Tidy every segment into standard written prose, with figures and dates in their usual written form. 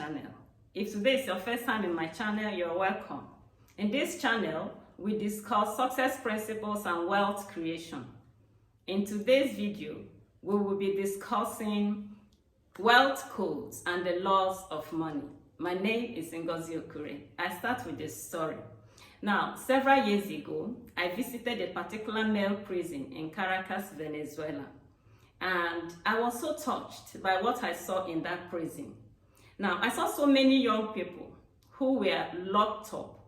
channel. If today is your first time in my channel, you're welcome. In this channel, we discuss success principles and wealth creation. In today's video, we will be discussing wealth codes and the laws of money. My name is Ngozi Okure. I start with a story. Now, several years ago, I visited a particular male prison in Caracas, Venezuela. And I was so touched by what I saw in that prison. Now, I saw so many young people who were locked up.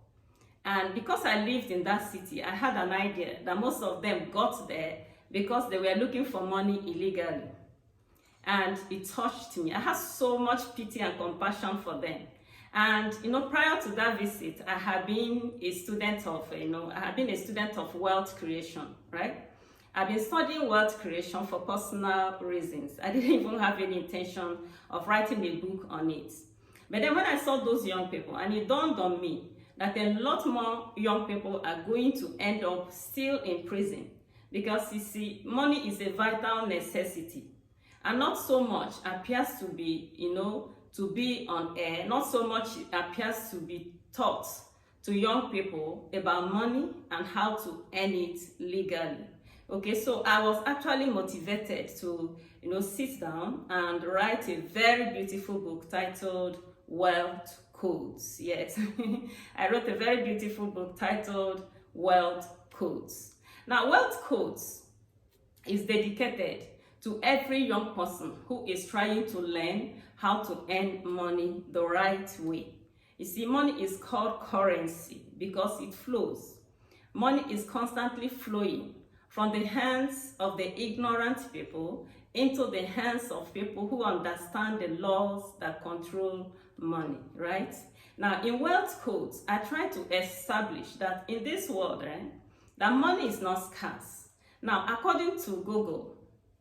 And because I lived in that city, I had an idea that most of them got there because they were looking for money illegally. And it touched me. I had so much pity and compassion for them. And, prior to that visit, I had been a student of wealth creation, right? I've been studying wealth creation for personal reasons. I didn't even have any intention of writing a book on it. But then when I saw those young people, and it dawned on me that a lot more young people are going to end up still in prison because, you see, money is a vital necessity. And not so much appears to be, to be on air, not so much appears to be taught to young people about money and how to earn it legally. Okay, so I was actually motivated to, sit down and write a very beautiful book titled Wealth Codes. Yes, I wrote a very beautiful book titled Wealth Codes. Now, Wealth Codes is dedicated to every young person who is trying to learn how to earn money the right way. You see, money is called currency because it flows. Money is constantly flowing from the hands of the ignorant people into the hands of people who understand the laws that control money, right? Now, in wealth codes, I try to establish that in this world, that money is not scarce. Now, according to Google,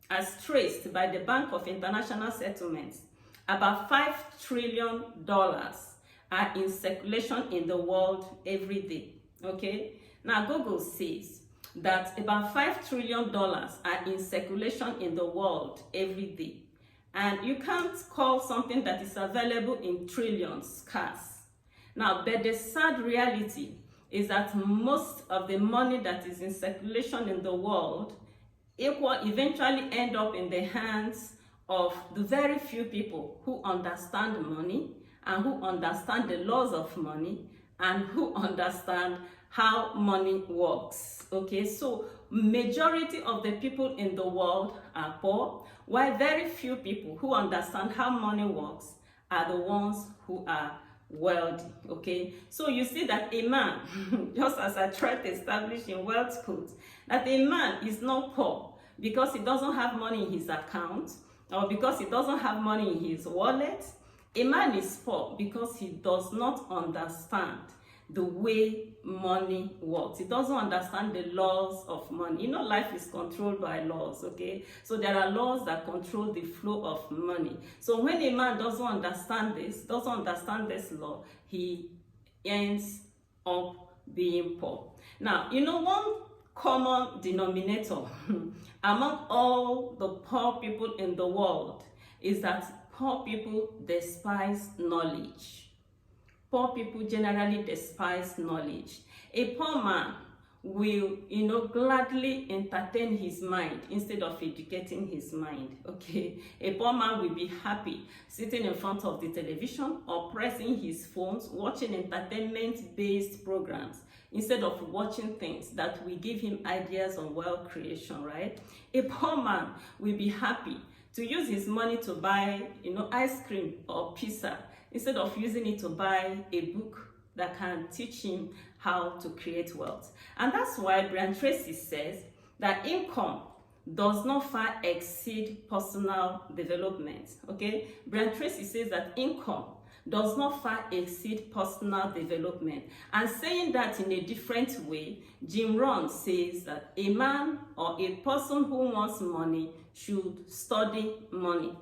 as traced by the Bank of International Settlements, about $5 trillion are in circulation in the world every day, okay? Now, Google says that about $5 trillion are in circulation in the world every day. And you can't call something that is available in trillions scarce. Now, but the sad reality is that most of the money that is in circulation in the world eventually end up in the hands of the very few people who understand money and who understand the laws of money and who understand how money works. Okay, so majority of the people in the world are poor, while very few people who understand how money works are the ones who are wealthy. Okay, so you see that a man, just as I tried to establish in wealth codes, that a man is not poor because he doesn't have money in his account or because he doesn't have money in his wallet. A man is poor because he does not understand the way money works. He doesn't understand the laws of money. Life is controlled by laws, okay? So there are laws that control the flow of money. So when a man doesn't understand this law, he ends up being poor. Now, one common denominator among all the poor people in the world is that poor people despise knowledge. Poor people generally despise knowledge. A poor man will, gladly entertain his mind instead of educating his mind, okay? A poor man will be happy sitting in front of the television or pressing his phones, watching entertainment-based programs instead of watching things that will give him ideas on wealth creation, right? A poor man will be happy to use his money to buy, ice cream or pizza instead of using it to buy a book that can teach him how to create wealth. And that's why Brian Tracy says that income does not far exceed personal development, okay? Brian Tracy says that income does not far exceed personal development. And saying that in a different way, Jim Rohn says that a man or a person who wants money should study money.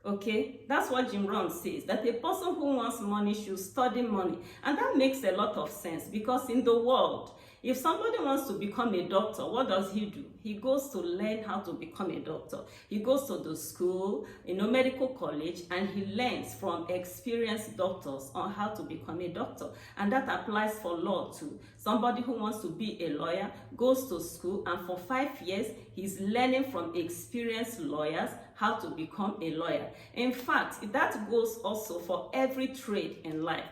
Okay, that's what Jim Rohn says, that a person who wants money should study money. And that makes a lot of sense because in the world, If somebody wants to become a doctor, what does he do? He goes to learn how to become a doctor. He goes to the school, medical college, and he learns from experienced doctors on how to become a doctor. And that applies for law too. Somebody who wants to be a lawyer goes to school, and for 5 years, he's learning from experienced lawyers how to become a lawyer. In fact, that goes also for every trade in life.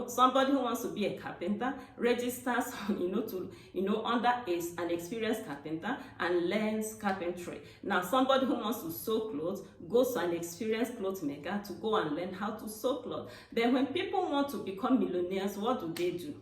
Somebody who wants to be a carpenter registers, under an experienced carpenter and learns carpentry. Now, somebody who wants to sew clothes goes to an experienced clothes maker to go and learn how to sew clothes. Then when people want to become millionaires, what do?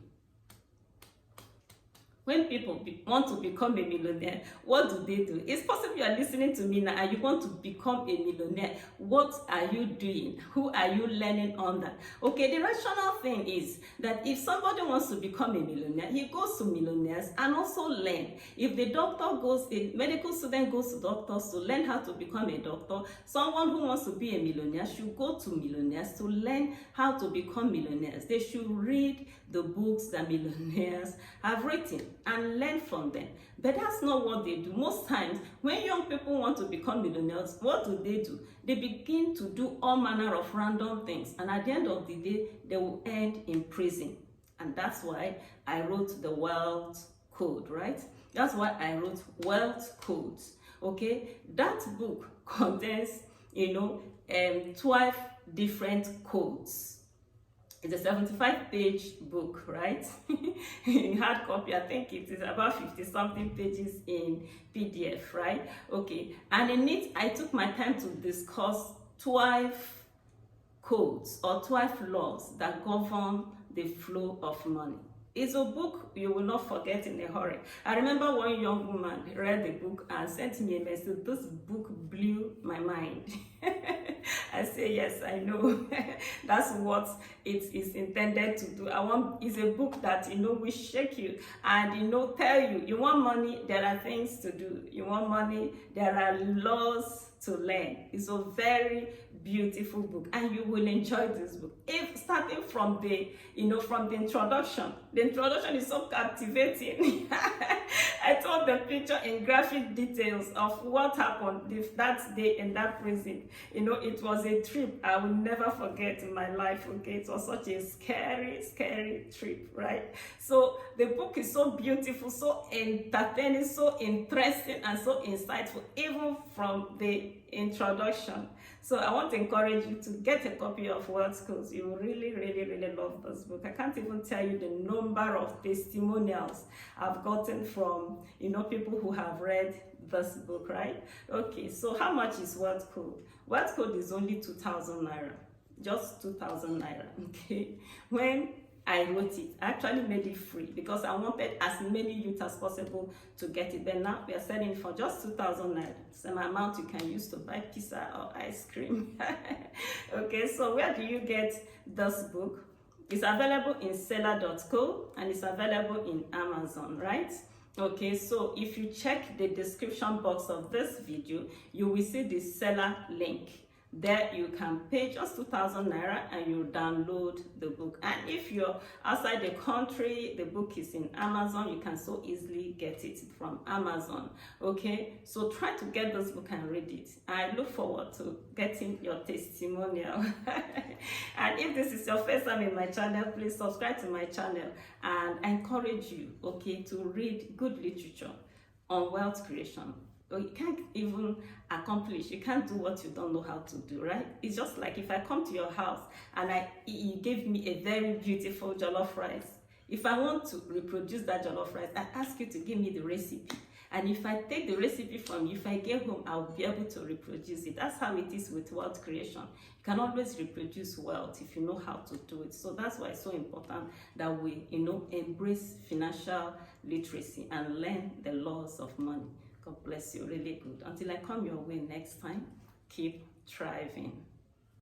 When people want to become a millionaire, what do? It's possible you are listening to me now and you want to become a millionaire. What are you doing? Who are you learning under? Okay, the rational thing is that if somebody wants to become a millionaire, he goes to millionaires and also learn. If a medical student goes to doctors to learn how to become a doctor, someone who wants to be a millionaire should go to millionaires to learn how to become millionaires. They should read the books that millionaires have written and learn from them. But that's not what they do. Most times, when young people want to become millionaires, what do? They begin to do all manner of random things. And at the end of the day, they will end in prison. And that's why I wrote the Wealth Code, right? That's why I wrote Wealth Codes, okay? That book contains, 12 different codes. It's a 75-page book, right? In hard copy, I think it is about 50-something pages in PDF, right? Okay, and in it, I took my time to discuss 12 codes or 12 laws that govern the flow of money. It's a book you will not forget in a hurry. I remember one young woman read the book and sent me a message. This book blew my mind. I say, yes, I know. That's what it is intended to do. It's a book that, will shake you and, tell you, you want money, there are things to do. You want money, there are laws to learn. It's a very beautiful book and you will enjoy this book. Starting from the introduction. The introduction is so captivating. I told the picture in graphic details of what happened that day in that prison. It was a trip I will never forget in my life, okay? It was such a scary, scary trip, right? So the book is so beautiful, so entertaining, so interesting, and so insightful, even from the introduction. So I want to encourage you to get a copy of Wealth Codes. You will really, really, really love this book. I can't even tell you the number of testimonials I've gotten from, people who have read this book, right? Okay, so how much is Wealth Code? Wealth Code is only 2,000 Naira. Just 2,000 Naira, okay? When I wrote it, I actually made it free because I wanted as many youth as possible to get it. Then now we are selling it for just 2,000 Naira. It's an amount you can use to buy pizza or ice cream. Okay, so where do you get this book? It's available in seller.co and it's available in Amazon, right? Okay, so if you check the description box of this video, you will see the seller link. There you can pay just 2,000 Naira and you download the book. And if you're outside the country, the book is in Amazon. You can so easily get it from Amazon. Okay, so try to get this book and read it. I look forward to getting your testimonial. And if this is your first time in my channel, please subscribe to my channel, and I encourage you, okay, to read good literature on wealth creation. You can't even accomplish, you can't do what you don't know how to do, right? It's just like if I come to your house and you gave me a very beautiful jollof rice. If I want to reproduce that jollof rice, I ask you to give me the recipe. And if I take the recipe from you, if I get home, I'll be able to reproduce it. That's how it is with wealth creation. You can always reproduce wealth if you know how to do it. So that's why it's so important that we, embrace financial literacy and learn the laws of money. God bless you, really good. Until I come your way next time, keep thriving.